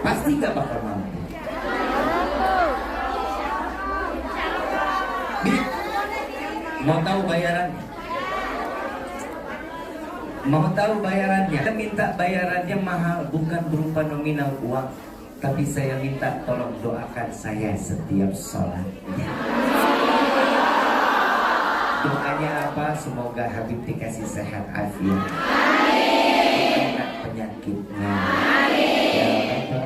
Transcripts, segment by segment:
Pasti nggak bakal mampu. Mau tahu bayarannya? Mau tahu bayarannya? Kita minta bayarannya mahal, bukan berupa nominal uang, tapi saya minta tolong doakan saya setiap sholat. Doanya apa? Semoga Habib dikasih sehat afiat, enak penyakitnya. Ya apa?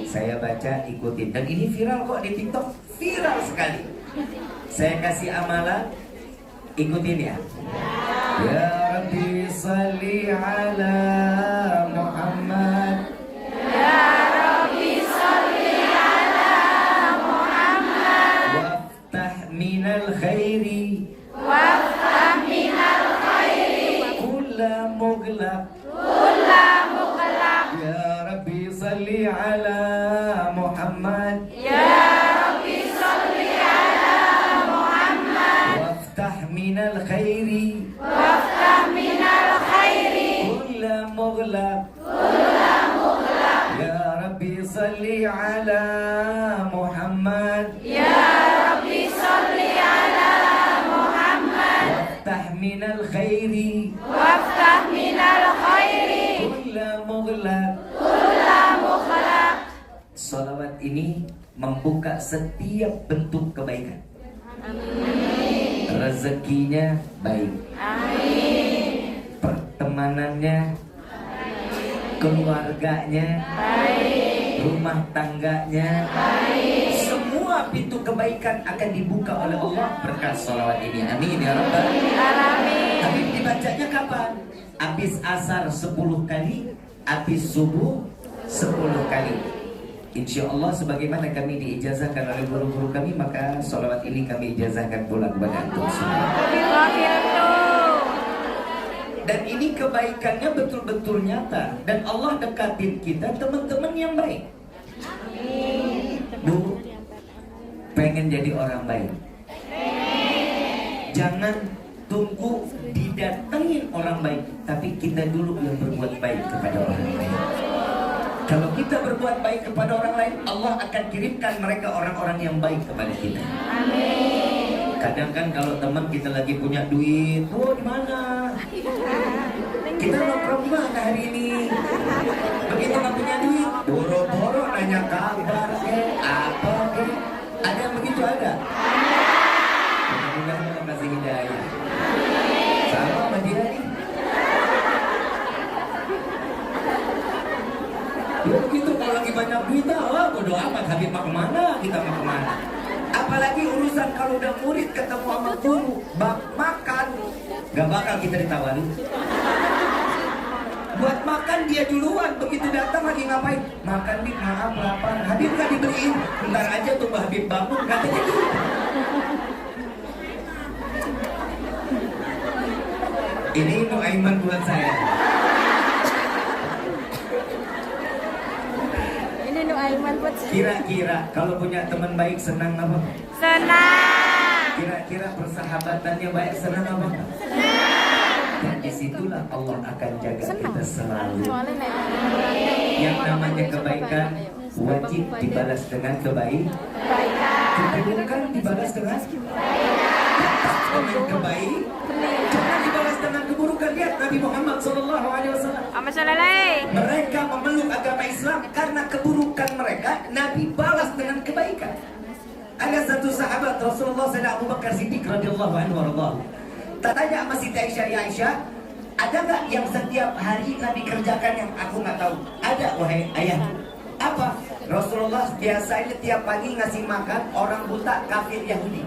Saya baca, ikutin. Dan ini viral kok di TikTok, viral sekali. Saya kasih amalan, ikutin ya. Ya Rabbi salli ala Muhammad. Ya Rabbi salli ala Muhammad. Waftah minal khairi. Waftah minal khairi. Kulla mughlaq. Kulla mughlaq. Ya Rabbi salli ala Muhammad. Ya Rabbi salli ala Muhammad. Waftah minal khairi. Waftah minal khairi. Kulla mughlaq. Kulla mughlaq. Ya Rabbi salli ala Muhammad. Ya Rabbi salli ala Muhammad. Waftah minal khairi. Waftah minal khairi. Kulla mughlaq. Kulla mughlaq. Salawat ini membuka setiap bentuk kebaikan. Rezekinya baik, Amin. pertemanannya, keluarganya, Baik. rumah tangganya, Baik. semua pintu kebaikan akan dibuka oleh Allah berkat salawat ini. Amin ya Rabbal. Alamin. Tapi dibacanya kapan? Habis asar 10 kali, habis subuh 10 kali. Insya Allah sebagaimana kami diijazahkan oleh guru-guru kami, maka salawat ini kami ijazahkan pula kepada antum semua. Dan ini kebaikannya betul-betul nyata, dan Allah dekatin kita teman-teman yang baik. Bu, pengen jadi orang baik, jangan tunggu didatengin orang baik, tapi kita dulu yang berbuat baik kepada orang lain. Kalau kita berbuat baik kepada orang lain, Allah akan kirimkan mereka orang-orang yang baik kepada kita. Amin. Kadang kan kalau teman kita lagi punya duit, oh di mana? Kita nongkrong di mana hari ini? Begitu nggak punya duit, boro-boro nanya kabar apa ada yang begitu ada? Mudah-mudahan Allah kasih hidayah. Sama sama dia nih. Ya begitu, kalau lagi banyak duit, bodo amat, Habib mah kemana, kita mah kemana. Apalagi urusan kalau udah murid ketemu sama guru, bak makan, gak bakal kita ditawarin. Buat makan dia duluan, begitu datang lagi ngapain? Makan nih, maaf lapar. Habib gak dibeliin, bentar aja tuh Habib bangun, katanya gitu. Ini Nuaiman buat saya. Kira-kira kalau punya teman baik senang apa? Senang. Kira-kira persahabatannya baik senang apa? Dan disitulah Allah akan jaga kita selalu. Yang namanya kebaikan wajib dibalas dengan kebaikan. Keburukan dibalas dengan kebaikan. Jangan dibalas dengan keburukan. Lihat Nabi Muhammad SAW. Mereka memeluk agama Islam karena keburukan mereka, Nabi balas dengan kebaikan. Ada satu sahabat Rasulullah Sayyidina Abu Bakar Siddiq radhiyallahu anhu warḍah. Tanya sama Siti Aisyah, ya Aisyah, ada nggak yang setiap hari Nabi kerjakan yang aku nggak tahu? Ada, wahai ayah. Apa? Rasulullah biasanya tiap pagi ngasih makan orang buta kafir Yahudi.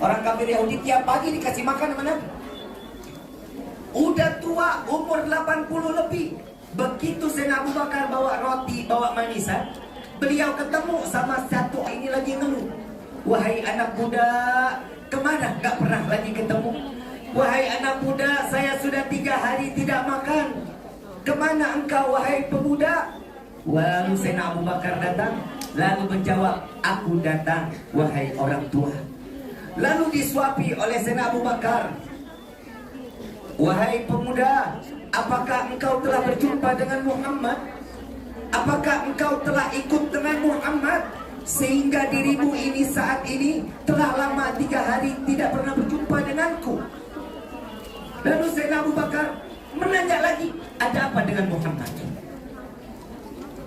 Orang kafir Yahudi tiap pagi dikasih makan sama Nabi. Udah tua, umur 80 lebih. Begitu Sayyidina Abu Bakar bawa roti, bawa manisan, beliau ketemu sama satu ini lagi ngeluh. Wahai anak muda, kemana? Gak pernah lagi ketemu. Wahai anak muda, saya sudah 3 hari tidak makan. Kemana engkau wahai pemuda? Lalu Sayyidina Abu Bakar datang, lalu menjawab, aku datang wahai orang tua. Lalu disuapi oleh Sayyidina Abu Bakar, wahai pemuda, apakah engkau telah berjumpa dengan Muhammad? Apakah engkau telah ikut dengan Muhammad sehingga dirimu ini saat ini telah lama 3 hari tidak pernah berjumpa denganku? Lalu Sayyidina Abu Bakar menanya lagi, ada apa dengan Muhammad?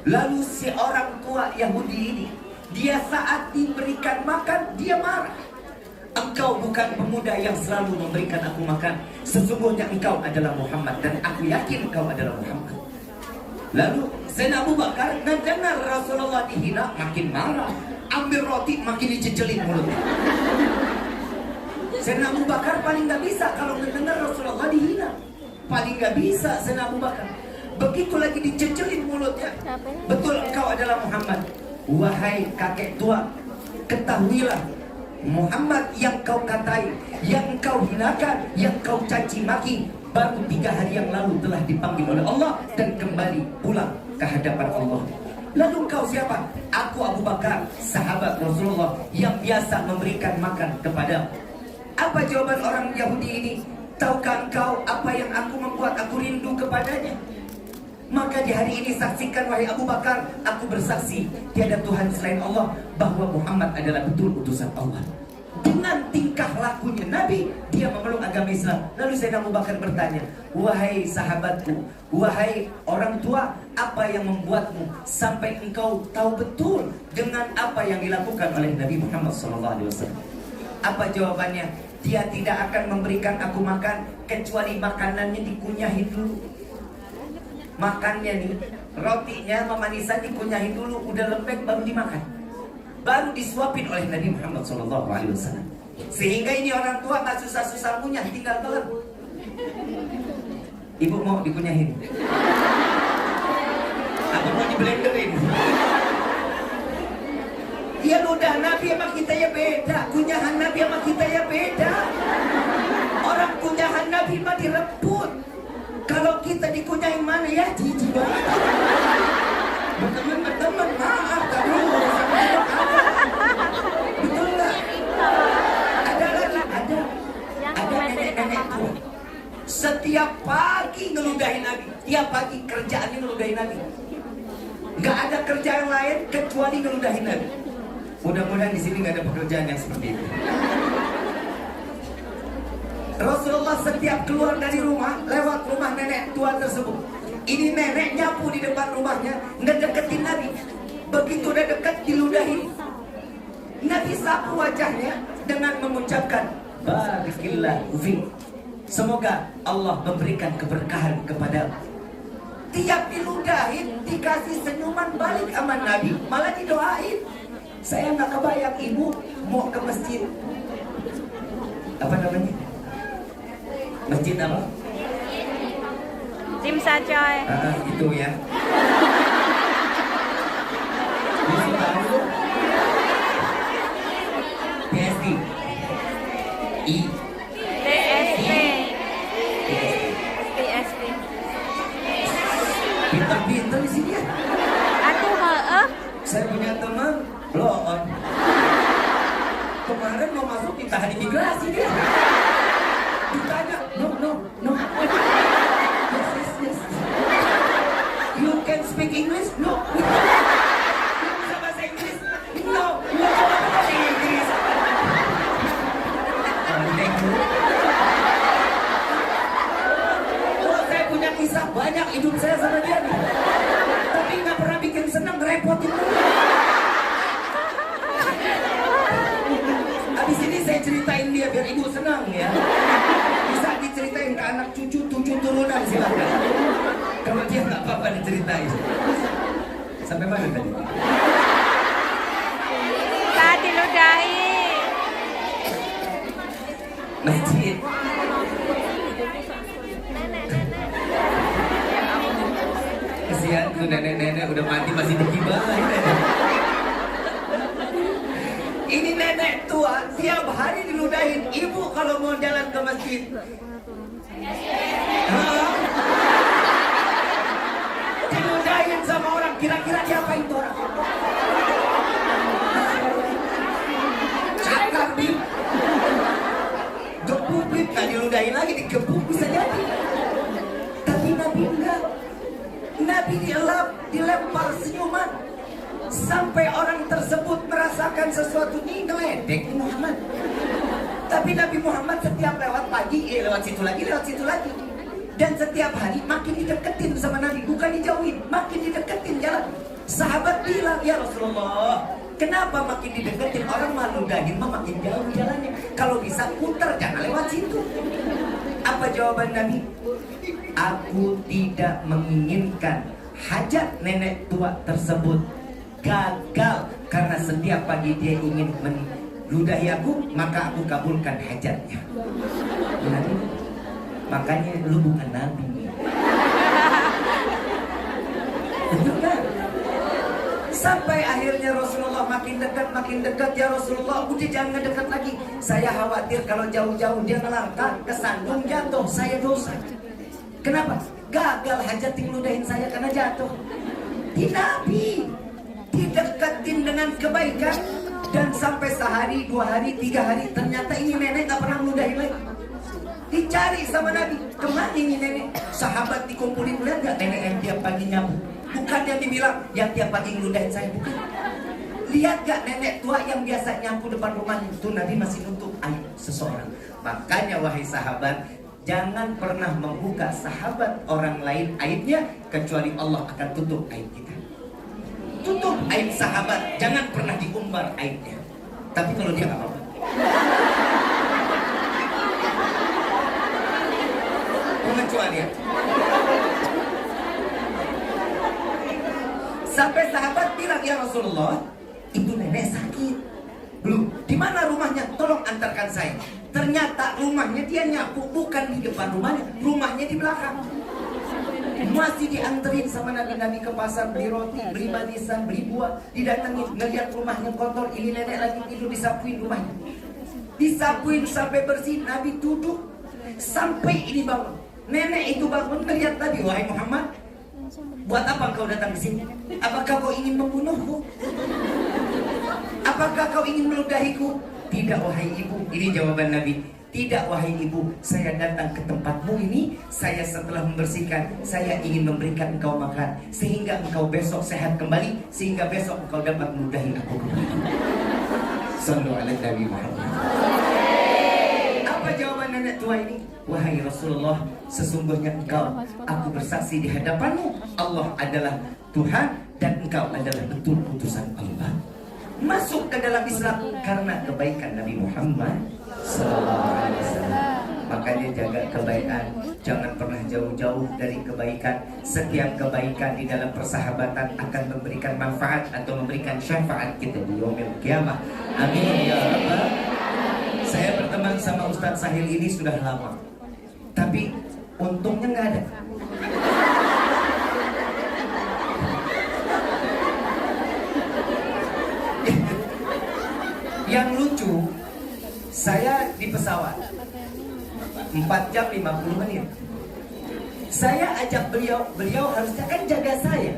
Lalu si orang tua Yahudi ini, dia saat diberikan makan, dia marah. Engkau bukan pemuda yang selalu memberikan aku makan. Sesungguhnya engkau adalah Muhammad, dan aku yakin engkau adalah Muhammad. Lalu Sayyidina Abu Bakar mendengar Rasulullah dihina, makin marah. Ambil roti, makin dijejelin mulutnya. Sayyidina Abu Bakar paling gak bisa kalau mendengar Rasulullah dihina. Paling gak bisa Sayyidina Abu Bakar. Begitu lagi dijejelin mulutnya. Betul engkau adalah Muhammad. Wahai kakek tua, ketahuilah, Muhammad yang kau katai, yang kau hinakan, yang kau caci maki, baru 3 hari yang lalu telah dipanggil oleh Allah dan kembali pulang ke hadapan Allah. Lalu engkau siapa? Aku Abu Bakar, sahabat Rasulullah yang biasa memberikan makan kepada. Apa jawaban orang Yahudi ini? Tahukah engkau apa yang aku membuat aku rindu kepadanya? Maka di hari ini saksikan wahai Abu Bakar, aku bersaksi tiada Tuhan selain Allah, bahwa Muhammad adalah betul utusan Allah. Dengan tingkah lakunya Nabi, dia memeluk agama Islam. Lalu Sayyidina Abu Bakar bertanya, wahai sahabatku, wahai orang tua, apa yang membuatmu sampai engkau tahu betul dengan apa yang dilakukan oleh Nabi Muhammad SAW? Apa jawabannya? Dia tidak akan memberikan aku makan kecuali makanannya dikunyahin dulu. Makannya nih, rotinya memanisan dikunyahin dulu, udah lembek baru dimakan, baru disuapin oleh Nabi Muhammad SAW. Sehingga ini orang tua gak susah-susah ngunyah, tinggal telan. Ibu mau dikunyahin? Atau mau diblenderin? Ya ludah Nabi sama kita ya beda, kunyahan Nabi sama kita ya beda. Orang kunyahan Nabi mah direbut. Kalau kita dikunyahin mana ya jijik banget. Berteman-teman, maaf tapi betul nggak? Ada lagi, ada nenek-nenek tua. Setiap pagi ngeludahin Nabi, tiap pagi kerjaannya ngeludahin Nabi. Nggak ada kerjaan lain kecuali ngeludahin Nabi. Mudah-mudahan di sini nggak ada pekerjaan yang seperti itu. Rasulullah setiap keluar dari rumah, lewat rumah nenek tua tersebut. Ini nenek nyapu di depan rumahnya, ngedeketin Nabi. Begitu udah dekat, diludahi. Nabi sapu wajahnya dengan mengucapkan, Barakillahu fiik. Semoga Allah memberikan keberkahan kepada. Tiap diludahin, dikasih senyuman balik sama Nabi, malah didoain. Saya nggak kebayang ibu mau ke masjid, apa namanya? Masjid apa? Tim Sacoy. Itu ya. PSD. I. TSP. TSP. Pintar-pintar di sini ya. Aku Saya punya teman blow on. Kemarin mau masuk ditahan imigrasi dia. Ditanya, no. Yes. You can speak English? No. Bisa bahasa Inggris? No. Bahasa Inggris. Oh, saya punya kisah banyak hidup saya sama dia nih. Tapi nggak pernah bikin senang, repotin. Abis ini saya ceritain dia biar ibu senang ya. Bisa diceritain ke anak cucu 7 turunan silakan. Kalau dia nggak apa-apa diceritain. Sampai mana tadi? Tadi ludahi. Masjid. Kesian tuh nenek-nenek udah mati masih digibahin. Ini nenek tua tiap hari diludahin. Ibu kalau mau jalan ke masjid, diludahin sama orang. Kira-kira diapain tuh orang? Cakar bim. Gebuk bim. Nah diludahin lagi, digebuk bisa jadi. Tapi Nabi enggak. Nabi dilempar senyuman. Sampai orang tersebut merasakan sesuatu ini ngeledek Muhammad. Tapi Nabi Muhammad setiap lewat pagi, lewat situ lagi. Dan setiap hari makin dideketin sama Nabi, bukan dijauhin, makin dideketin jalan. Sahabat bilang, ya Rasulullah, kenapa makin dideketin? Orang malu daging mah makin jauh jalannya. Kalau bisa putar, jangan lewat situ. Apa jawaban Nabi? Aku tidak menginginkan hajat nenek tua tersebut gagal, karena setiap pagi dia ingin meludahi aku, maka aku kabulkan hajatnya. Nabi, makanya lu bukan Nabi. Betul kan? Sampai akhirnya Rasulullah makin dekat. Ya Rasulullah, udah jangan ngedekat lagi. Saya khawatir kalau jauh-jauh dia ngelangkah, kesandung, jatuh, saya dosa. Kenapa? Gagal hajat ngeludahin saya karena jatuh. Di Nabi dideketin dengan kebaikan, dan sampai sehari, 2 hari, 3 hari, ternyata ini nenek gak pernah ngeludahin lagi. Dicari sama Nabi, kemana ini nenek? Sahabat dikumpulin, lihat gak nenek yang tiap pagi nyabu? Bukan yang dibilang yang tiap pagi ngeludahin saya, bukan. Lihat gak nenek tua yang biasa nyapu depan rumahnya? Itu Nabi masih nutup aib seseorang. Makanya wahai sahabat, jangan pernah membuka sahabat orang lain aibnya, kecuali Allah akan tutup aib kita. Tutup aib sahabat, jangan pernah diumbar aibnya. Tapi kalau dia gak apa-apa. Pengecualian. Sampai sahabat bilang, ya Rasulullah, itu nenek sakit. Belum, di mana rumahnya? Tolong antarkan saya. Ternyata rumahnya dia nyapu bukan di depan rumahnya, rumahnya di belakang. Masih dianterin sama Nabi ke pasar, beli roti, beli manisan, beli buah. Didatengin, ngeliat rumahnya kotor, ini nenek lagi tidur, disapuin rumahnya. Disapuin sampai bersih, Nabi duduk sampai ini bangun. Nenek itu bangun, ngeliat Nabi, wahai Muhammad, buat apa kau datang ke sini? Apakah kau ingin membunuhku? Apakah kau ingin meludahiku? Tidak wahai ibu, ini jawaban Nabi. Tidak wahai ibu, saya datang ke tempatmu ini, saya setelah membersihkan, saya ingin memberikan engkau makan, sehingga engkau besok sehat kembali, sehingga besok engkau dapat meludahi aku kembali. Sallu ala Nabi Muhammad. Apa jawaban nenek tua ini? Wahai Rasulullah, sesungguhnya engkau, aku bersaksi di hadapanmu, Allah adalah Tuhan dan engkau adalah betul utusan Allah. Masuk ke dalam Islam karena kebaikan Nabi Muhammad sallallahu alaihi wasallam. Makanya jaga kebaikan, jangan pernah jauh-jauh dari kebaikan. Setiap kebaikan di dalam persahabatan akan memberikan manfaat atau memberikan syafaat kita di yaumil qiyamah. Amin ya rabbal. Saya berteman sama Ustadz Sahil ini sudah lama, tapi untungnya nggak ada. Yang lucu, saya di pesawat 4 jam 50 menit. Saya ajak beliau harusnya kan jaga saya,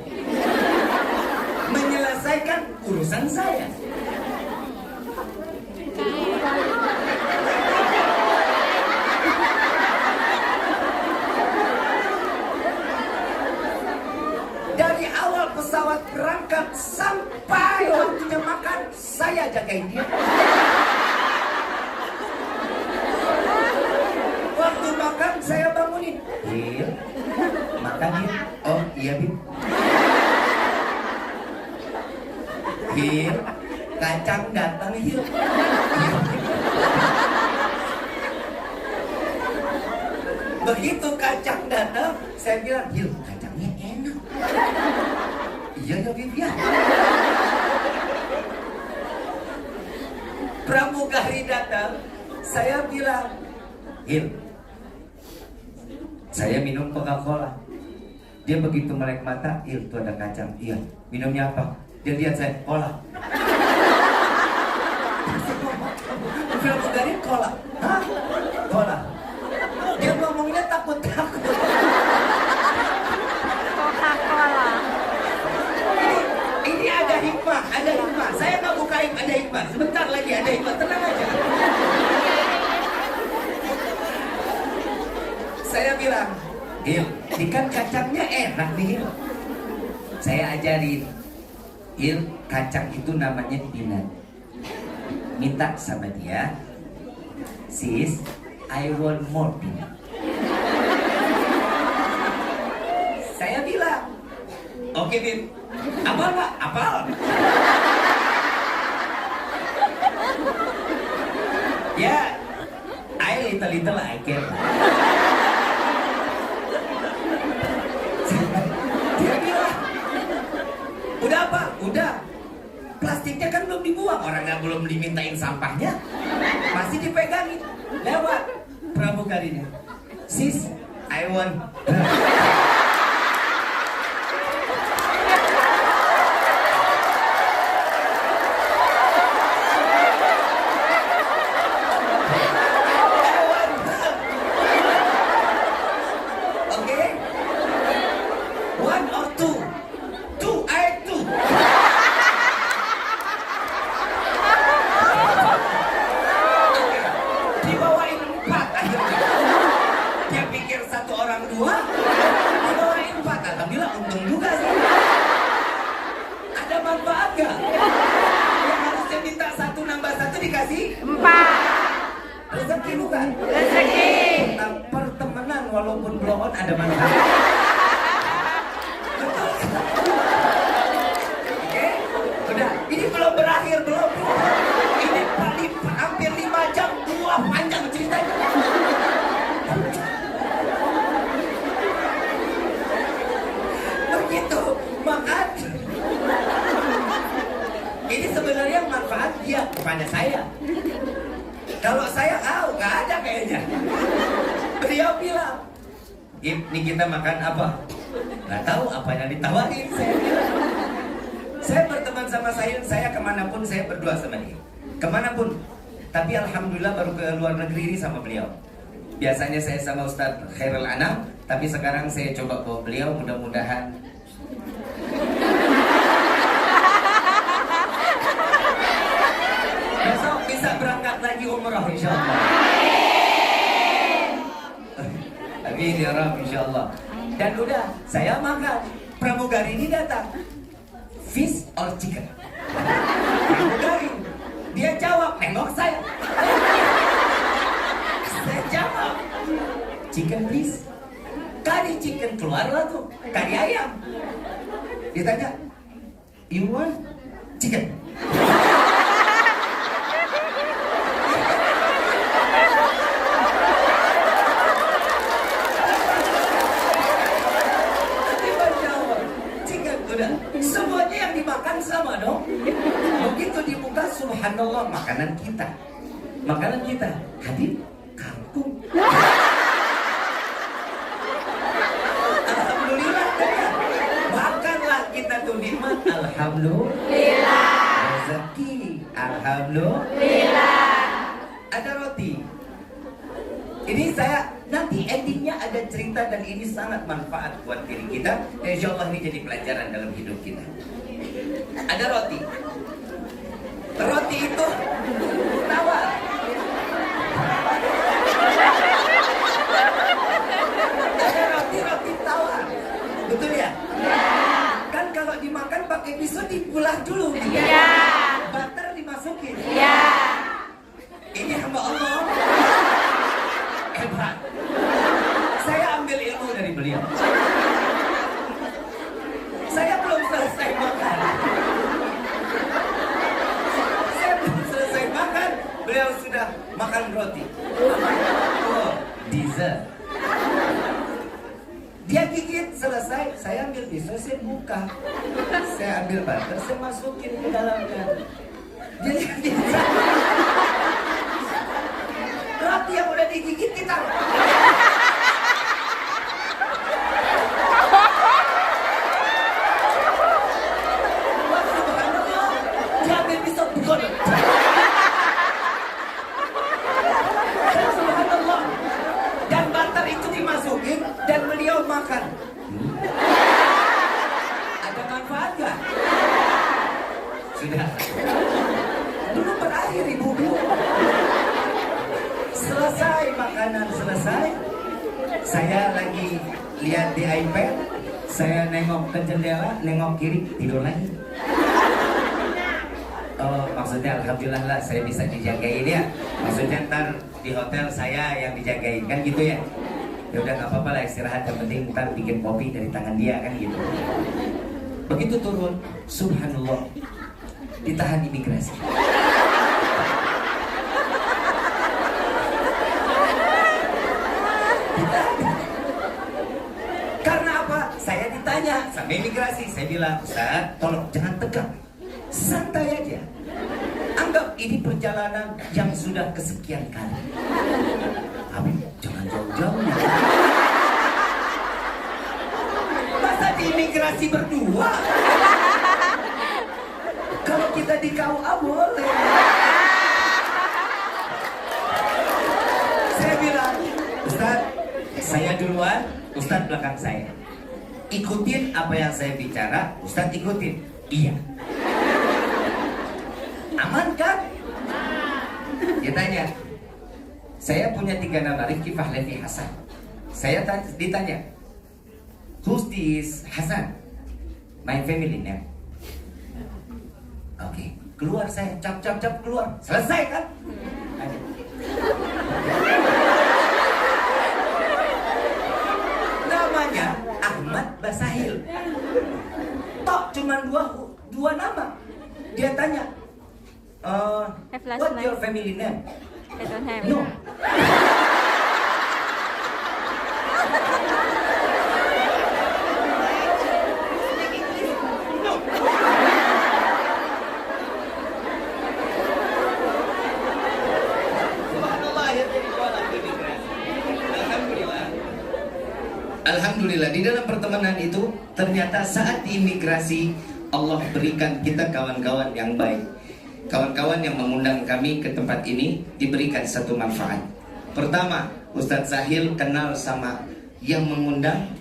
menyelesaikan urusan saya. Dari awal pesawat berangkat sampai waktunya makan, saya jagain dia. Waktu makan saya bangunin, Hil, makan Hil. Oh iya Bib. Hil, kacang datang Hil. Begitu kacang datang, saya bilang, Hil, kacangnya enak. Iya ya Bib ya. Pramugari datang, saya bilang, Hil, saya minum Coca-Cola. Dia begitu melek mata, Hil, tuh ada kacang. Iya, minumnya apa? Dia lihat saya, cola. Pramugari cola. Hah? Cola. Dia ngomongnya takut-takut. Coca-Cola. Ini ada hikmah, ada hikmah. Saya nggak buka aib, ada hikmah. Sebentar lagi ada hikmah, tenang aja. Saya bilang, Hil, ikan kacangnya enak nih Hil. Saya ajarin, kacang itu namanya peanut. Minta sama dia, sis, I want more peanut. Saya bilang, oke Bin, apal Pak? Apal. Ya, little I care. Dia bilang, udah apa? Udah. Plastiknya kan belum dibuang, orangnya belum dimintain sampahnya, masih dipegangin. Lewat pramugarinya, sis, I want. Rezeki bukan? Rezeki. Tentang pertemanan walaupun belum ada manfaat. Betul. Oke, udah. Ini belum berakhir, belum. Ini hampir 5 jam, 2 panjang ceritanya. Begitu, makan. Ini sebenarnya manfaat dia kepada saya. Kalau saya nggak ada kayaknya. Beliau bilang, ini kita makan apa? Nggak tahu apa yang ditawarin. Saya bilang, saya berteman sama saya kemanapun saya berdua sama dia. Kemanapun. Tapi alhamdulillah baru ke luar negeri ini sama beliau. Biasanya saya sama Ustadz Khairul Anam, tapi sekarang saya coba bawa beliau, mudah-mudahan besok bisa berangkat lagi umrah insyaallah. Amin ya Rabb insyaallah. Dan udah, saya makan. Pramugari ini datang, fish or chicken? Pramugari, dia jawab, nengok saya. Saya jawab, chicken please. Kari chicken, keluarlah tuh, kari ayam. Dia tanya, you want chicken? Semuanya yang dimakan sama dong. Begitu dibuka, subhanallah, makanan kita. Makanan kita hadir kangkung. Alhamdulillah ya. Makanlah kita tuh nikmat. Alhamdulillah. Rezeki. Alhamdulillah. Ada roti. Ini saya nanti endingnya ada cerita dan ini sangat manfaat buat diri kita. Insya Allah ini jadi pelajaran dalam hidup kita. Ada roti. Roti itu tawar. Ada roti tawar. Betul ya? Kan kalau dimakan pakai pisau dipulah dulu. Iya. Butter dimasukin. Iya. Ini hamba Allah. Hebat. Saya ambil ilmu dari beliau. Saya belum selesai makan. Beliau sudah makan roti. Oh, dessert. Dia gigit selesai, saya ambil pisau, saya buka. Saya ambil butter, saya masukin ke dalamnya. Jadi roti yang udah digigit kita. Wah, subhanallah. Dia ambil pisau, bukan. Subhanallah. Dan butter itu dimasukin dan beliau makan. Ada manfaat gak? Sudah. Belum berakhir ibu-ibu. Selesai makanan selesai, saya lagi lihat di iPad, Saya nengok ke jendela, nengok kiri, tidur lagi. Oh, maksudnya alhamdulillah lah saya bisa dijagain ya. Maksudnya ntar di hotel saya yang dijagain kan gitu ya. Ya udah nggak apa-apa lah, istirahat, yang penting ntar bikin kopi dari tangan dia kan gitu. Begitu turun, subhanallah, ditahan imigrasi. Karena apa? Saya ditanya sama imigrasi, saya bilang, Ustaz, tolong jangan tegang, santai aja. Anggap ini perjalanan yang sudah kesekian kali. Habib, jangan jauh-jauh ya. Masa di imigrasi berdua? Kalau kita di KUA boleh. Saya bilang, Ustaz, saya duluan, Ustaz belakang saya. Ikutin apa yang saya bicara, Ustaz ikutin. Iya. Aman kan? Dia tanya, saya punya 3 nama, Rifki, Fahlevi, Hasan. Saya ditanya, who's this Hasan? My family name. Oke, keluar saya, cap keluar. Selesai kan? Ayo. Namanya Ahmad Basahil. Tok cuma dua nama. Dia tanya, what your family name? I don't have. No. Alhamdulillah, di dalam pertemanan itu ternyata saat di imigrasi Allah berikan kita kawan-kawan yang baik. Kawan-kawan yang mengundang kami ke tempat ini diberikan satu manfaat. Pertama, Ustadz Zahil kenal sama yang mengundang,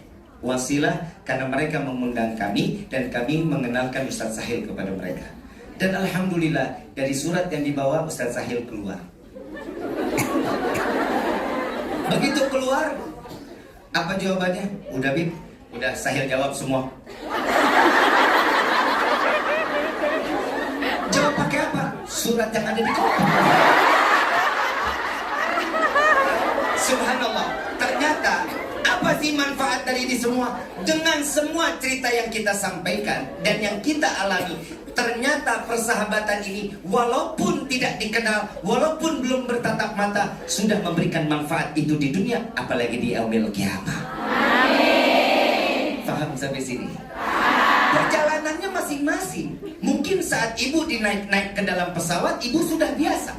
wasilah, karena mereka mengundang kami dan kami mengenalkan Ustadz Zahil kepada mereka. Dan alhamdulillah, dari surat yang dibawa Ustadz Zahil keluar. Begitu keluar, apa jawabannya? Udah Bib, udah Zahil jawab semua. Jawab pakai apa? Surat yang ada di kotak. Subhanallah, ternyata apa sih manfaat dari ini semua? Dengan semua cerita yang kita sampaikan dan yang kita alami, ternyata persahabatan ini walaupun tidak dikenal, walaupun belum bertatap mata, sudah memberikan manfaat itu di dunia, apalagi di yaumil qiyamah. Amin. Paham sampai sini? Perjalanannya masing-masing. Mungkin saat ibu naik ke dalam pesawat, ibu sudah biasa.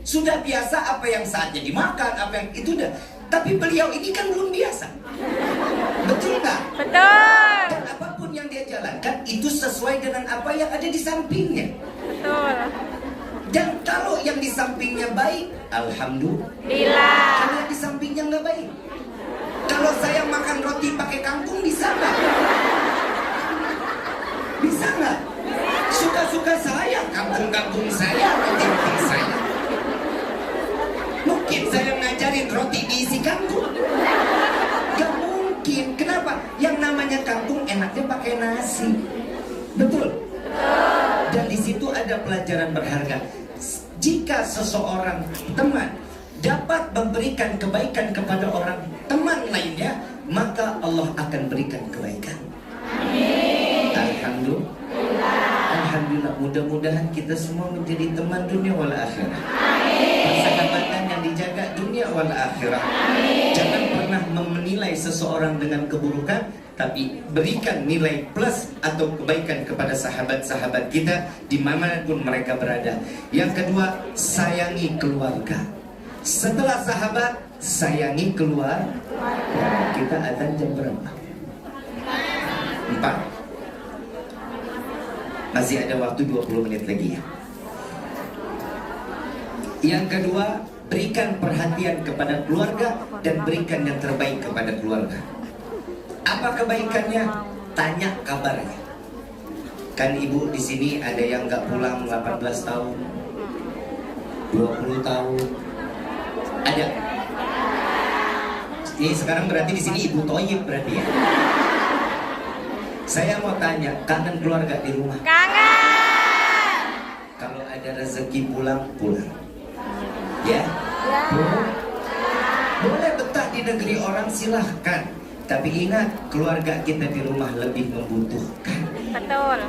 Sudah biasa apa yang saatnya dimakan, apa yang itu udah. Tapi beliau ini kan belum biasa. Betul nggak? Betul. Dan apapun yang dia jalankan itu sesuai dengan apa yang ada di sampingnya. Betul. Dan kalau yang di sampingnya baik, alhamdulillah. Kalau yang di sampingnya nggak baik, kalau saya makan roti pakai kangkung bisa nggak? Bisa nggak? Suka-suka saya, kangkung saya, roti saya. Mungkin saya ngajarin roti diisi kangkung? Gak mungkin. Kenapa? Yang namanya kangkung enaknya pakai nasi. Betul? Dan di situ ada pelajaran berharga. Jika seseorang teman dapat memberikan kebaikan kepada orang teman lainnya, maka Allah akan berikan kebaikan. Amin. Alhamdulillah, mudah-mudahan kita semua menjadi teman dunia wal akhirah. Persahabatan yang dijaga dunia wal akhirah. Jangan pernah menilai seseorang dengan keburukan, tapi berikan nilai plus atau kebaikan kepada sahabat-sahabat kita dimanapun mereka berada. Yang kedua, sayangi keluarga. Setelah sahabat, sayangi keluarga. Kita azan jam berapa? 4. Masih ada waktu 20 menit lagi ya. Yang kedua, berikan perhatian kepada keluarga dan berikan yang terbaik kepada keluarga. Apa kebaikannya? Tanya kabarnya. Kan ibu di sini ada yang nggak pulang 18 tahun, 20 tahun. Ada. Ini sekarang berarti di sini ibu toyib berarti ya. Saya mau tanya, kangen keluarga di rumah? Kangen. Kalau ada rezeki pulang. Ya? Ya. Boleh betah di negeri orang, silahkan. Tapi ingat, keluarga kita di rumah lebih membutuhkan. Betul.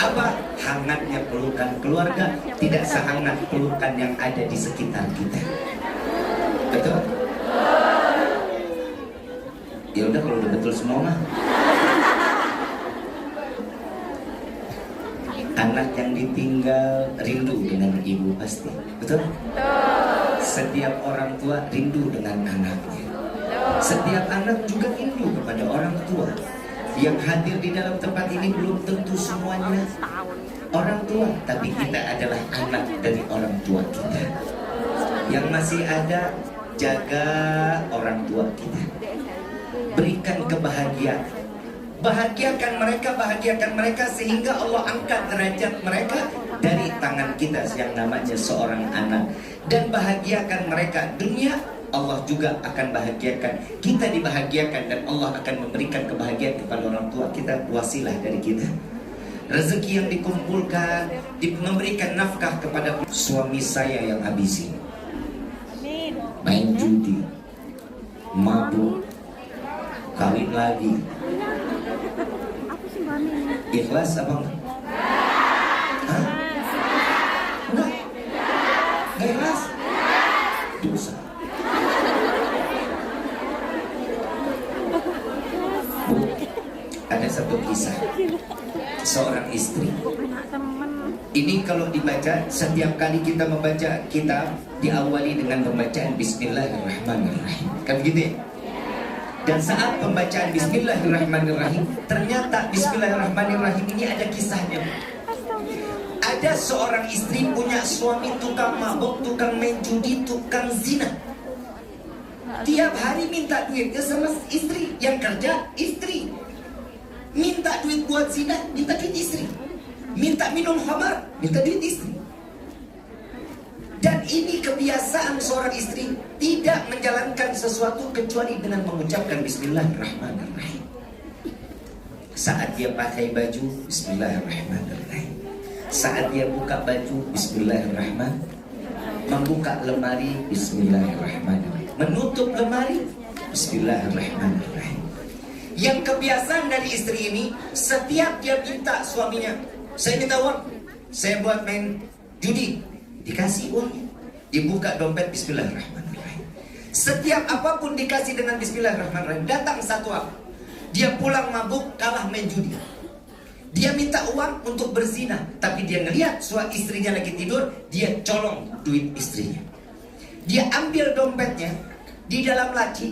Apa? Hangatnya pelukan keluarga tidak sehangat pelukan yang ada di sekitar kita. Betul? Ya udah, kalau udah betul semua mah. Anak yang ditinggal rindu dengan ibu pasti. Betul? Setiap orang tua rindu dengan anaknya. Setiap anak juga rindu kepada orang tua. Yang hadir di dalam tempat ini belum tentu semuanya orang tua, tapi kita adalah anak dari orang tua kita. Yang masih ada, jaga orang tua kita. Berikan kebahagiaan. Bahagiakan mereka sehingga Allah angkat derajat mereka dari tangan kita yang namanya seorang anak. Dan bahagiakan mereka dunia, Allah juga akan bahagiakan. Kita dibahagiakan dan Allah akan memberikan kebahagiaan kepada orang tua kita, wasilah dari kita. Rezeki yang dikumpulkan, memberikan nafkah kepada suami saya yang habisin, main judi, mabuk, kawin lagi. Ikhlas apa enggak? Hah? Enggak? Enggak ikhlas? Dosa. Bu, ada satu kisah seorang istri. Ini kalau dibaca, setiap kali kita membaca kitab diawali dengan pembacaan Bismillahirrahmanirrahim. Kan begitu ya? Dan saat pembacaan Bismillahirrahmanirrahim, ternyata Bismillahirrahmanirrahim ini ada kisahnya. Ada seorang istri punya suami tukang mabuk, tukang main judi, tukang zina. Tiap hari minta duitnya sama istri. Yang kerja istri. Minta duit buat zina, minta duit istri. Minta minum khamar, minta duit istri. Dan ini kebiasaan seorang istri, tidak menjalankan sesuatu kecuali dengan mengucapkan Bismillahirrahmanirrahim. Saat dia pakai baju, Bismillahirrahmanirrahim. Saat dia buka baju, Bismillahirrahmanirrahim. Membuka lemari, Bismillahirrahmanirrahim. Menutup lemari, Bismillahirrahmanirrahim. Yang kebiasaan dari istri ini, setiap dia minta suaminya, saya minta uang, saya buat main judi, dikasih uangnya. Dibuka dompet, Bismillahirrahmanirrahim. Setiap apapun dikasih dengan Bismillahirrahmanirrahim. Datang satu apa? Dia pulang mabuk, kalah main judi. Dia minta uang untuk berzina, tapi dia ngelihat suami istrinya lagi tidur, dia colong duit istrinya. Dia ambil dompetnya di dalam laci,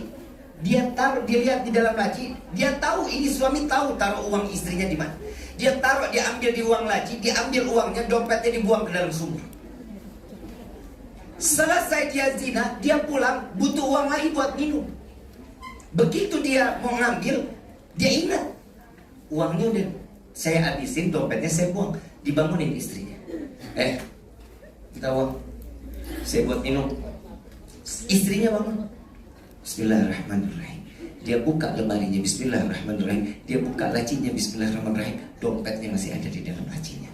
dia lihat di dalam laci, dia tahu ini suami tahu taruh uang istrinya di mana. Dia taruh, dia ambil di uang laci, dia ambil uangnya, dompetnya dibuang ke dalam sumur. Selesai dia zina, dia pulang butuh uang lagi buat minum. Begitu dia mau ngambil, dia ingat uangnya udah saya habisin, dompetnya saya buang. Dibangunin istrinya, minta uang, saya buat minum. Istrinya bangun, Bismillahirrahmanirrahim. Dia buka lemarinya, Bismillahirrahmanirrahim. Dia buka lacinya, Bismillahirrahmanirrahim. Dompetnya masih ada di dalam lacinya.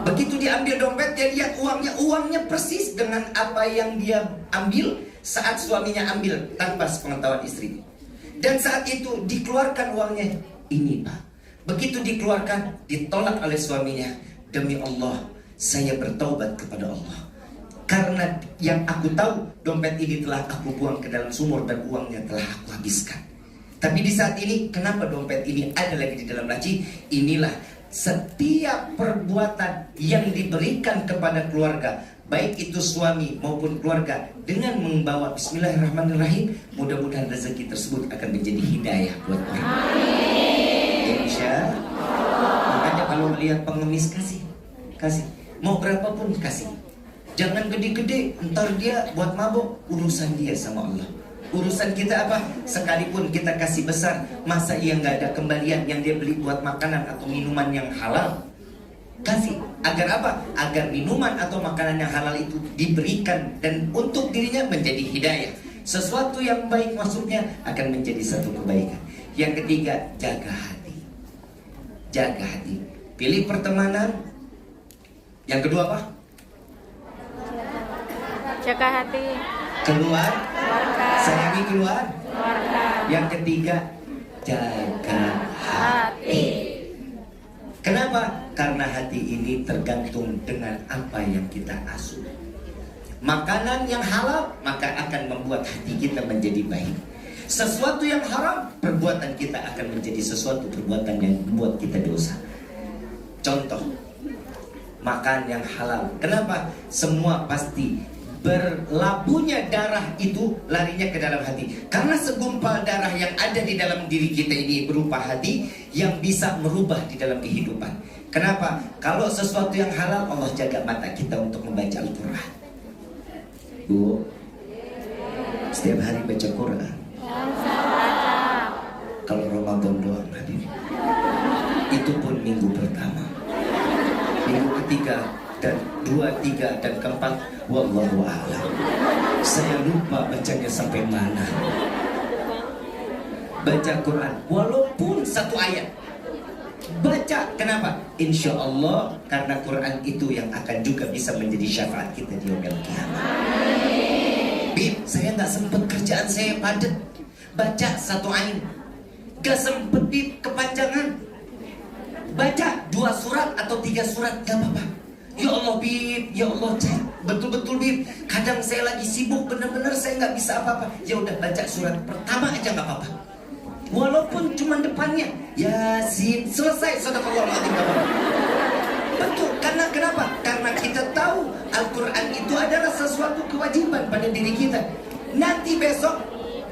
Begitu dia ambil dompet, dia lihat uangnya persis dengan apa yang dia ambil saat suaminya ambil tanpa sepengetahuan istrinya. Dan saat itu dikeluarkan uangnya. Ini Pak. Begitu dikeluarkan, ditolak oleh suaminya. Demi Allah, saya bertaubat kepada Allah. Karena yang aku tahu, dompet ini telah aku buang ke dalam sumur dan uangnya telah aku habiskan. Tapi di saat ini, kenapa dompet ini ada lagi di dalam laci? Inilah setiap perbuatan yang diberikan kepada keluarga, baik itu suami maupun keluarga, dengan membawa Bismillahirrahmanirrahim, mudah-mudahan rezeki tersebut akan menjadi hidayah buat orang. Insya Allah. Makanya kalau melihat pengemis, kasih. Mau berapapun kasih. Jangan gede-gede, ntar dia buat mabuk. Urusan dia sama Allah. Urusan kita apa? Sekalipun kita kasih besar, masa ia nggak ada kembalian yang dia beli buat makanan atau minuman yang halal? Kasih. Agar apa? Agar minuman atau makanan yang halal itu diberikan dan untuk dirinya menjadi hidayah. Sesuatu yang baik maksudnya akan menjadi satu kebaikan. Yang ketiga, jaga hati. jaga hati. Pilih pertemanan. Yang kedua apa? Jaga hati. Keluar. Keluarga. Sayangi keluar. Keluarga. Yang ketiga, jaga hati. Kenapa? Karena hati ini tergantung dengan apa yang kita asuh. Makanan yang halal maka akan membuat hati kita menjadi baik. Sesuatu yang haram, perbuatan kita akan menjadi sesuatu perbuatan yang membuat kita dosa. Contoh, makan yang halal. Kenapa? Semua pasti berlabuhnya darah itu larinya ke dalam hati. Karena segumpal darah yang ada di dalam diri kita ini berupa hati yang bisa merubah di dalam kehidupan. Kenapa? Kalau sesuatu yang halal, Allah jaga mata kita untuk membaca Al-Quran. Bu, setiap hari baca Quran. Kalau Ramadan doang hadir. Itu pun minggu pertama. Minggu ketiga dan 2, 3 dan keempat, wallahu a'lam. Saya lupa bacanya sampai mana. Baca Quran walaupun 1 ayat. Baca, kenapa? Insya Allah karena Quran itu yang akan juga bisa menjadi syafaat kita di yaumil kiamat. Bib, saya nggak sempet, kerjaan saya padat. Baca 1 ayat. Gak sempet Bib, kepanjangan. Baca 2 surat atau 3 surat, gak apa-apa. Ya Allah Bib, ya Allah cek, betul-betul Bib. Kadang saya lagi sibuk, bener-bener saya nggak bisa apa-apa. Ya udah baca surat pertama aja nggak apa-apa. Walaupun cuma depannya Yasin, selesai, sadaqallahul adzim. Betul, karena kenapa? Karena kita tahu Al-Quran itu adalah sesuatu kewajiban pada diri kita. Nanti besok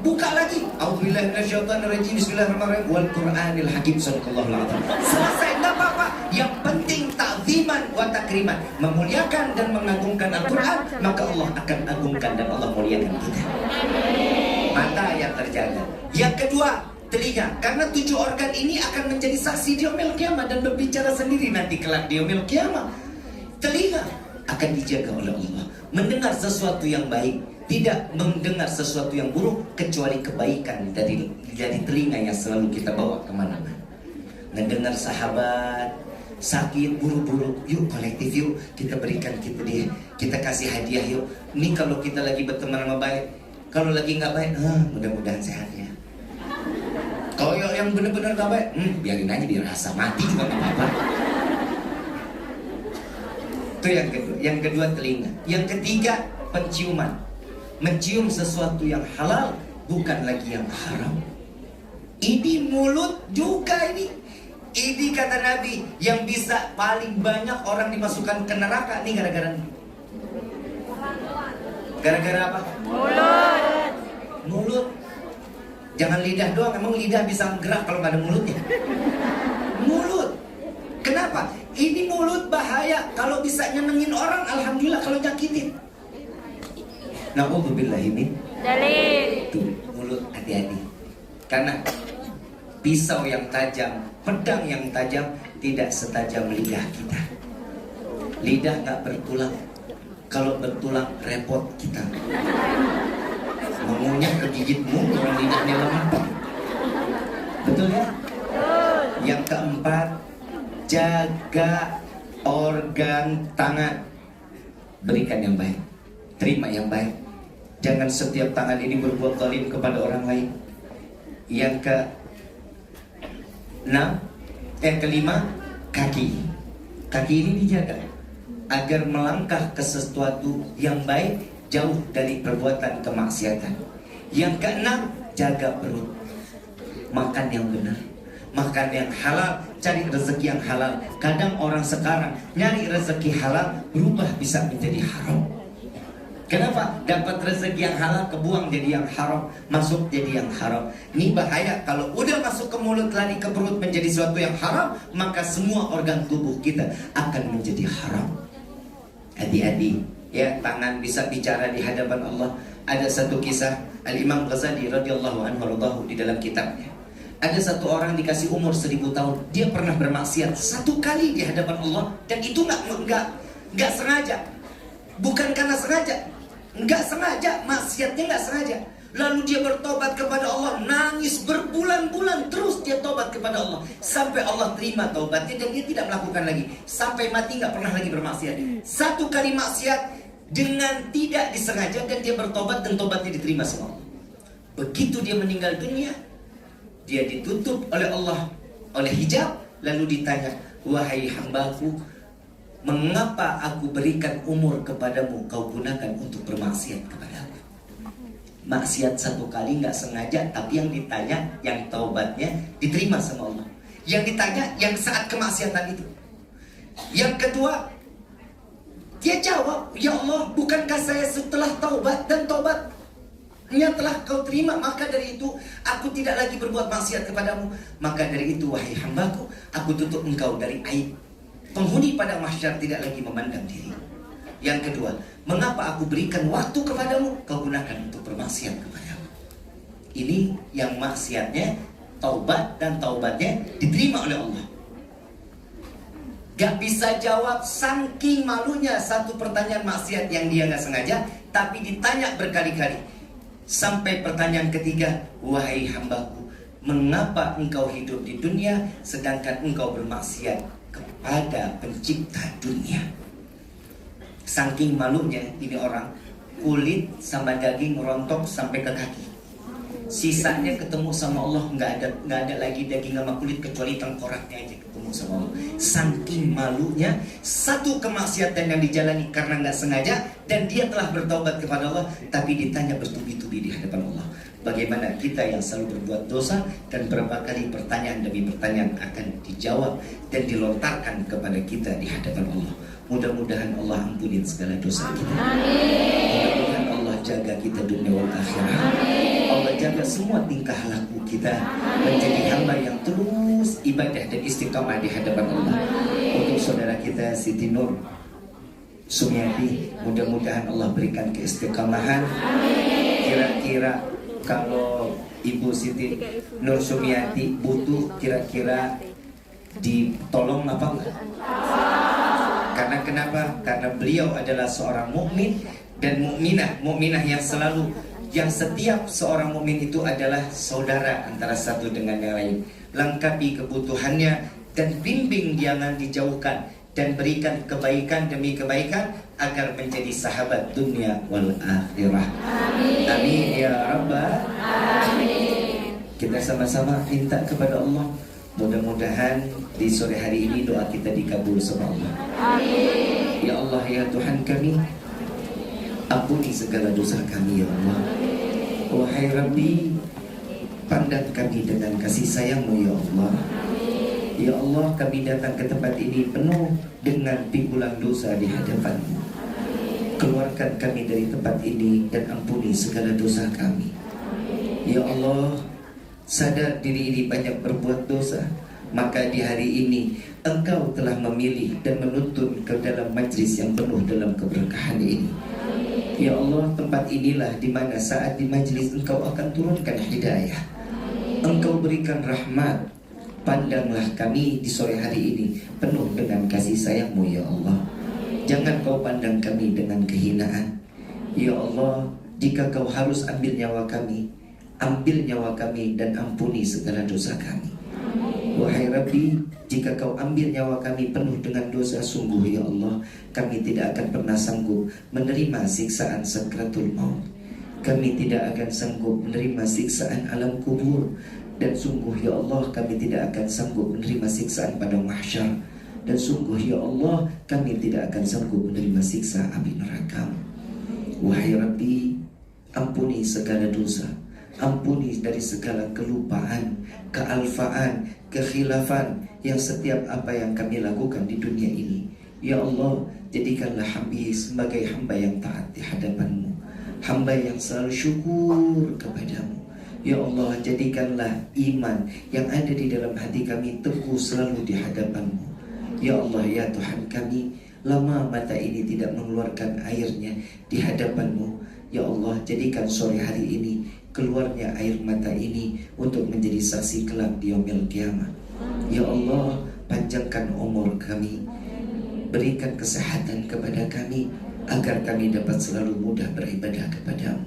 buka lagi. A'udzubillahi minasyaitonirrajim. Bismillahirrahmanirrahim. Wal Qur'anil Hakim. Sadaqallahul adzim. Selesai, enggak apa-apa. Yang penting ta'ziman wa takriman, memuliakan dan mengagungkan Al-Quran, maka Allah akan agungkan dan Allah muliakan kita. Mata yang terjaga. Yang kedua, telinga. Karena 7 organ ini akan menjadi saksi di yaumil kiamat dan berbicara sendiri nanti kelak di yaumil kiamat. Telinga akan dijaga oleh Allah. Mendengar sesuatu yang baik, tidak mendengar sesuatu yang buruk, kecuali kebaikan dari telinga yang selalu kita bawa kemana-mana. Mendengar sahabat sakit, buru-buru, yuk kolektif, yuk kita berikan dia, kita kasih hadiah yuk. Ini kalau kita lagi berteman sama baik, kalau lagi nggak baik, mudah-mudahan sehat ya. Kalau yang benar-benar nggak baik, biarin aja, biar rasa mati juga nggak apa-apa. Itu yang kedua. Yang kedua telinga. Yang ketiga penciuman. Mencium sesuatu yang halal, bukan lagi yang haram. Ini mulut juga ini. Ini kata Nabi yang bisa paling banyak orang dimasukkan ke neraka. Ini gara-gara apa? Mulut. Mulut. Jangan lidah doang. Emang lidah bisa gerak kalau nggak ada mulutnya? Mulut. Kenapa? Ini mulut bahaya. Kalau bisa nyenengin orang, alhamdulillah. Kalau nyakitin, na'udzubillahi min dzalik. Tuh, mulut hati-hati. Karena pisau yang tajam, pedang yang tajam tidak setajam lidah kita. Lidah nggak bertulang. Kalau bertulang repot kita. Mengunyah kegigit mulut, orang lidahnya lemah. Betul ya? Yang keempat, jaga organ tangan. Berikan yang baik, terima yang baik. Jangan setiap tangan ini berbuat zalim kepada orang lain. Yang kelima, kaki. Kaki ini dijaga agar melangkah ke sesuatu yang baik, jauh dari perbuatan kemaksiatan. Yang keenam, jaga perut. Makan yang benar, makan yang halal, cari rezeki yang halal. Kadang orang sekarang nyari rezeki halal berubah bisa menjadi haram. Kenapa? Dapat rezeki yang halal kebuang jadi yang haram, masuk jadi yang haram. Ini bahaya. Kalau udah masuk ke mulut, lari ke perut menjadi sesuatu yang haram, maka semua organ tubuh kita akan menjadi haram. Hati-hati ya, tangan bisa bicara di hadapan Allah. Ada satu kisah Al-Imam Ghazali radhiyallahu anhu di dalam kitabnya. Ada satu orang dikasih umur 1000 tahun, dia pernah bermaksiat 1 kali di hadapan Allah, dan itu nggak sengaja. Bukan karena sengaja, nggak sengaja, maksiatnya nggak sengaja. Lalu dia bertobat kepada Allah, nangis berbulan-bulan terus dia tobat kepada Allah. Sampai Allah terima taubatnya dan dia tidak melakukan lagi. Sampai mati nggak pernah lagi bermaksiat. Satu kali maksiat dengan tidak disengaja dan dia bertobat dan tobatnya diterima sama Allah. Begitu dia meninggal dunia, dia ditutup oleh Allah, oleh hijab. Lalu ditanya, wahai hambaku, mengapa aku berikan umur kepadamu kau gunakan untuk bermaksiat kepadaku? Maksiat satu kali nggak sengaja, tapi yang ditanya, yang taubatnya diterima sama Allah. Yang ditanya, yang saat kemaksiatan itu. Yang kedua, dia jawab, ya Allah, bukankah saya setelah taubat dan taubatnya telah kau terima, maka dari itu aku tidak lagi berbuat maksiat kepadamu. Maka dari itu, wahai hambaku, aku tutup engkau dari aib. Penghuni pada mahsyar tidak lagi memandang diri. Yang kedua, mengapa aku berikan waktu kepadamu, kau gunakan untuk bermaksiat kepadamu. Ini yang maksiatnya taubat dan taubatnya diterima oleh Allah. Gak bisa jawab, saking malunya satu pertanyaan maksiat yang dia gak sengaja, tapi ditanya berkali-kali. Sampai pertanyaan ketiga, wahai hambaku, mengapa engkau hidup di dunia sedangkan engkau bermaksiat kepada pencipta dunia? Saking malunya ini orang, kulit sama daging rontok sampai ke kaki. Sisanya ketemu sama Allah, nggak ada lagi daging sama kulit kecuali tengkoraknya aja ketemu sama Allah. Saking malunya satu kemaksiatan yang dijalani karena nggak sengaja dan dia telah bertaubat kepada Allah, tapi ditanya bertubi-tubi di hadapan Allah. Bagaimana kita yang selalu berbuat dosa dan berapa kali pertanyaan demi pertanyaan akan dijawab dan dilontarkan kepada kita di hadapan Allah. Mudah-mudahan Allah ampunin segala dosa kita. Mudah-mudahan Allah jaga kita dunia wal akhirah. Allah jaga semua tingkah laku kita menjadi hamba yang terus ibadah dan istiqamah di hadapan Allah. Untuk saudara kita Siti Nur Sumiati, mudah-mudahan Allah berikan keistiqamahan. Kira-kira kalau Ibu Siti Nur Sumiati butuh kira-kira ditolong apa enggak? Karena kenapa? Karena beliau adalah seorang mukmin dan mukminah yang selalu, yang setiap seorang mukmin itu adalah saudara antara satu dengan yang lain. Lengkapi kebutuhannya dan bimbing jangan dijauhkan dan berikan kebaikan demi kebaikan agar menjadi sahabat dunia wal akhirah. Amin. Amin ya rabbal alamin. Kita sama-sama minta kepada Allah, mudah-mudahan di sore hari ini doa kita dikabul sama Allah. Amin. Ya Allah, ya Tuhan kami, ampuni segala dosa kami ya Allah. Wahai Rabbi, pandang kami dengan kasih sayang-Mu ya Allah. Ya Allah, kami datang ke tempat ini penuh dengan pikulan dosa di hadapan-Mu. Keluarkan kami dari tempat ini dan ampuni segala dosa kami. Ya Allah, sadar diri ini banyak berbuat dosa, maka di hari ini Engkau telah memilih dan menuntun ke dalam majlis yang penuh dalam keberkahan ini. Ya Allah, tempat inilah di mana saat di majlis Engkau akan turunkan hidayah. Engkau berikan rahmat. Pandanglah kami di sore hari ini penuh dengan kasih sayang-Mu ya Allah. Jangan Kau pandang kami dengan kehinaan. Ya Allah, jika Kau harus ambil nyawa kami, ambil nyawa kami dan ampuni segala dosa kami. Wahai Rabbi, jika Kau ambil nyawa kami penuh dengan dosa, sungguh ya Allah, kami tidak akan pernah sanggup menerima siksaan sakratul maut. Kami tidak akan sanggup menerima siksaan alam kubur. Dan sungguh ya Allah, kami tidak akan sanggup menerima siksaan pada mahsyar. Dan sungguh ya Allah, kami tidak akan sanggup menerima siksa api neraka. Wahai Rabbi, ampuni segala dosa, ampuni dari segala kelupaan, kealfaan, kekhilafan yang setiap apa yang kami lakukan di dunia ini. Ya Allah, jadikanlah kami sebagai hamba yang taat di hadapan-Mu, hamba yang selalu syukur kepadamu. Ya Allah, jadikanlah iman yang ada di dalam hati kami teguh selalu di hadapan-Mu. Ya Allah, ya Tuhan kami, lama mata ini tidak mengeluarkan airnya di hadapan-Mu. Ya Allah, jadikan sore hari ini keluarnya air mata ini untuk menjadi saksi kelak di yaumil qiyamah. Ya Allah, panjangkan umur kami, berikan kesehatan kepada kami agar kami dapat selalu mudah beribadah kepadamu.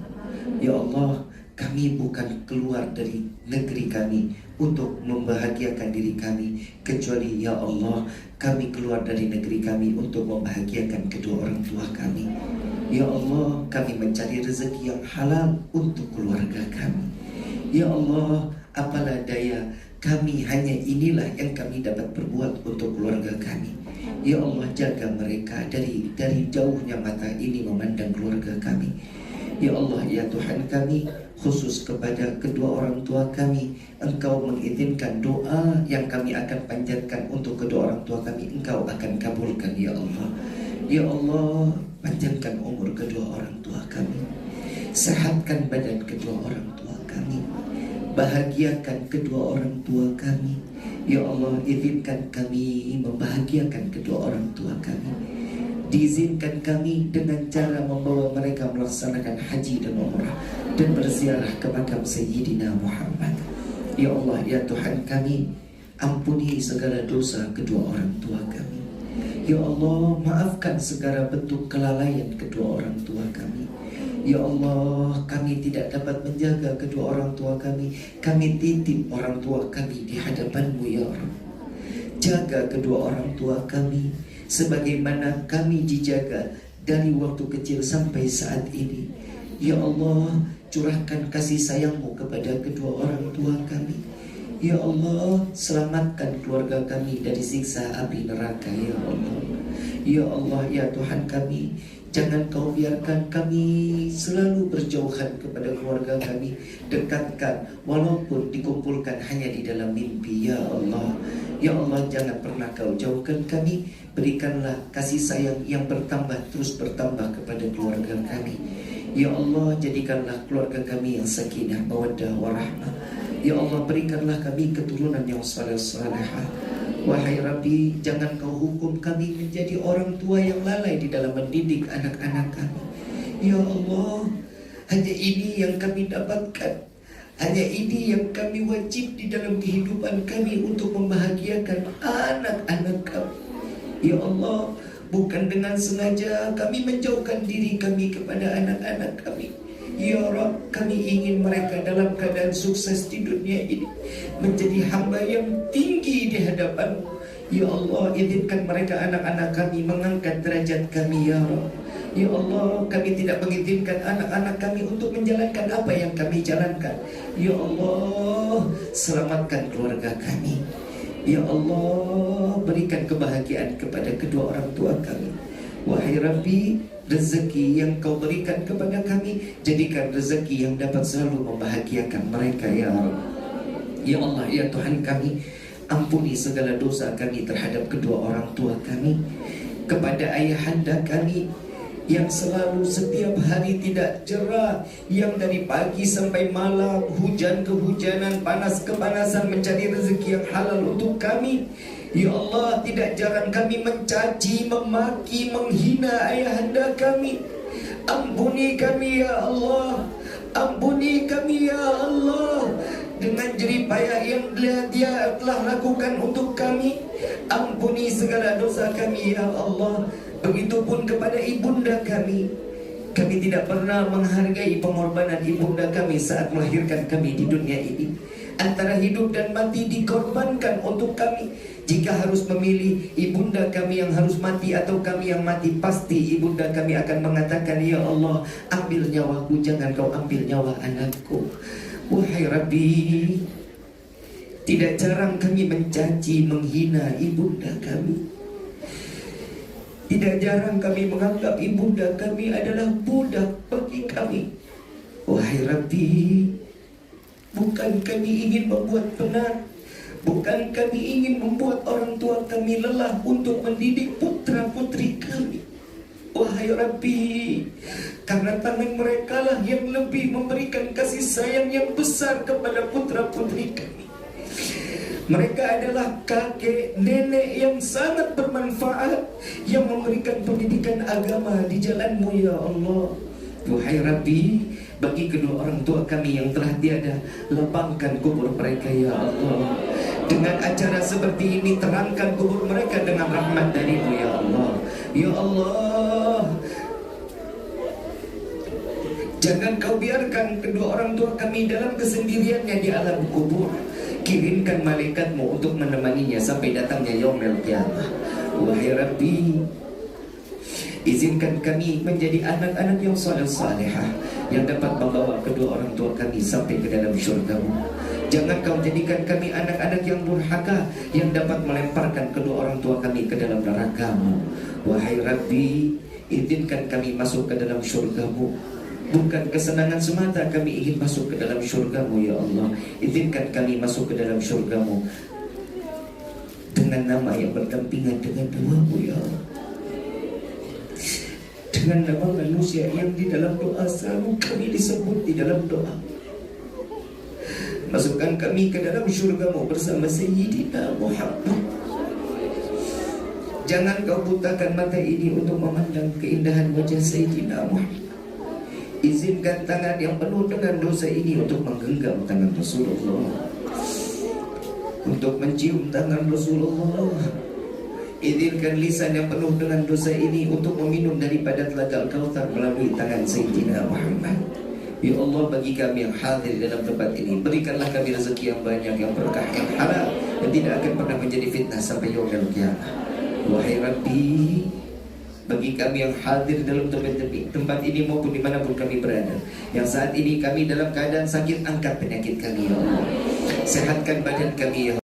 Ya Allah, kami bukan keluar dari negeri kami untuk membahagiakan diri kami, kecuali ya Allah, kami keluar dari negeri kami untuk membahagiakan kedua orang tua kami. Ya Allah, kami mencari rezeki yang halal untuk keluarga kami. Ya Allah, apalah daya kami, hanya inilah yang kami dapat berbuat untuk keluarga kami. Ya Allah, jaga mereka dari jauhnya mata ini memandang keluarga kami. Ya Allah, ya Tuhan kami, khusus kepada kedua orang tua kami, Engkau mengizinkan doa yang kami akan panjatkan untuk kedua orang tua kami, Engkau akan kabulkan ya Allah. Ya Allah, panjangkan umur kedua orang tua kami, sehatkan badan kedua orang tua kami, bahagiakan kedua orang tua kami. Ya Allah, izinkan kami membahagiakan kedua orang tua kami. Diizinkan kami dengan cara membawa mereka melaksanakan haji dan umrah dan berziarah ke makam Sayyidina Muhammad. Ya Allah, ya Tuhan kami, ampuni segala dosa kedua orang tua kami. Ya Allah, maafkan segala bentuk kelalaian kedua orang tua kami. Ya Allah, kami tidak dapat menjaga kedua orang tua kami. Kami titip orang tua kami di hadapan-Mu ya Rabb. Jaga kedua orang tua kami sebagaimana kami dijaga dari waktu kecil sampai saat ini. Ya Allah, curahkan kasih sayang-Mu kepada kedua orang tua kami. Ya Allah, selamatkan keluarga kami dari siksa api neraka ya Allah. Ya Allah, ya Tuhan kami, jangan Kau biarkan kami selalu berjauhan kepada keluarga kami. Dekatkan walaupun dikumpulkan hanya di dalam mimpi ya Allah. Ya Allah, jangan pernah Kau jauhkan kami. Berikanlah kasih sayang yang bertambah, terus bertambah kepada keluarga kami. Ya Allah, jadikanlah keluarga kami yang sakinah, mawaddah, warahmah. Ya Allah, berikanlah kami keturunan yang saleh-salehah. Wahai Rabbi, jangan Kau hukum kami menjadi orang tua yang lalai di dalam mendidik anak-anak kami. Ya Allah, hanya ini yang kami dapatkan, hanya ini yang kami wajib di dalam kehidupan kami untuk membahagiakan anak-anak kami. Ya Allah, bukan dengan sengaja kami menjauhkan diri kami kepada anak-anak kami. Ya Rabb, kami ingin mereka dalam keadaan sukses di dunia ini, menjadi hamba yang tinggi di hadapan-Mu. Ya Allah, izinkan mereka anak-anak kami mengangkat derajat kami ya Rabb. Ya Allah, kami tidak mengizinkan anak-anak kami untuk menjalankan apa yang kami jalankan. Ya Allah, selamatkan keluarga kami. Ya Allah, berikan kebahagiaan kepada kedua orang tua kami. Wahai Rabbi, rezeki yang Kau berikan kepada kami, jadikan rezeki yang dapat selalu membahagiakan mereka ya Rabb. Ya Allah, ya Tuhan kami, ampuni segala dosa kami terhadap kedua orang tua kami, kepada ayahanda kami yang selalu setiap hari tidak jerah, yang dari pagi sampai malam, hujan kehujanan, panas kepanasan mencari rezeki yang halal untuk kami. Ya Allah, tidak jarang kami mencaci, memaki, menghina ayahanda kami. Ampuni kami ya Allah, ampuni kami ya Allah, dengan jerih payah yang Dia telah lakukan untuk kami. Ampuni segala dosa kami ya Allah. Begitupun kepada ibunda kami. Kami tidak pernah menghargai pengorbanan ibunda kami saat melahirkan kami di dunia ini. Antara hidup dan mati dikorbankan untuk kami. Jika harus memilih ibunda kami yang harus mati atau kami yang mati, pasti ibunda kami akan mengatakan, ya Allah, ambil nyawaku, jangan Kau ambil nyawa anakku. Wahai Rabbi, tidak jarang kami mencaci, menghina ibunda kami. Tidak jarang kami menganggap ibunda kami adalah budak bagi kami. Wahai Rabbi, bukan kami ingin membuat benar, bukan kami ingin membuat orang tua kami lelah untuk mendidik putra-putri kami. Wahai Rabbi, karena tangan mereka lah yang lebih memberikan kasih sayang yang besar kepada putra-putri kami. Mereka adalah kakek, nenek yang sangat bermanfaat, yang memberikan pendidikan agama di jalan-Mu ya Allah. Wahai Rabbi, bagi kedua orang tua kami yang telah tiada, lapangkan kubur mereka ya Allah. Dengan acara seperti ini, terangkan kubur mereka dengan rahmat dari-Mu ya Allah. Ya Allah, Jangan kau biarkan kedua orang tua kami dalam kesendiriannya di alam kubur. Kirimkan malaikatmu untuk menemaninya sampai datangnya yaumil qiyamah. Wahai Rabbi, izinkan kami menjadi anak-anak yang saleh-salehah, yang dapat membawa kedua orang tua kami sampai ke dalam syurga-Mu. Jangan kau jadikan kami anak-anak yang durhaka, yang dapat melemparkan kedua orang tua kami ke dalam neraka-Mu. Wahai Rabbi, izinkan kami masuk ke dalam syurga-Mu. Bukan kesenangan semata kami ingin masuk ke dalam syurga-Mu, ya Allah. Izinkan kami masuk ke dalam syurga-Mu dengan nama yang berdampingan dengan doa-Mu, ya Allah. Dengan nama manusia yang di dalam doa selalu kami disebut di dalam doa. Masukkan kami ke dalam syurga-Mu bersama Sayyidina Muhammad. Jangan kau butakan mata ini untuk memandang keindahan wajah Sayyidina Muhammad. Izinkan tangan yang penuh dengan dosa ini untuk menggenggam tangan Rasulullah, untuk mencium tangan Rasulullah. Izinkan lisan yang penuh dengan dosa ini untuk meminum daripada telaga Al-Kautsar melalui tangan Sayyidina Muhammad. Ya Allah, bagi kami yang hadir dalam tempat ini, berikanlah kami rezeki yang banyak, yang berkah, yang halal, dan tidak akan pernah menjadi fitnah sampai yaumil qiyamah. Wahai Rabbi, bagi kami yang hadir dalam tempat ini maupun dimanapun kami berada, yang saat ini kami dalam keadaan sakit, angkat penyakit kami, ya Allah. Sehatkan badan kami, ya Allah.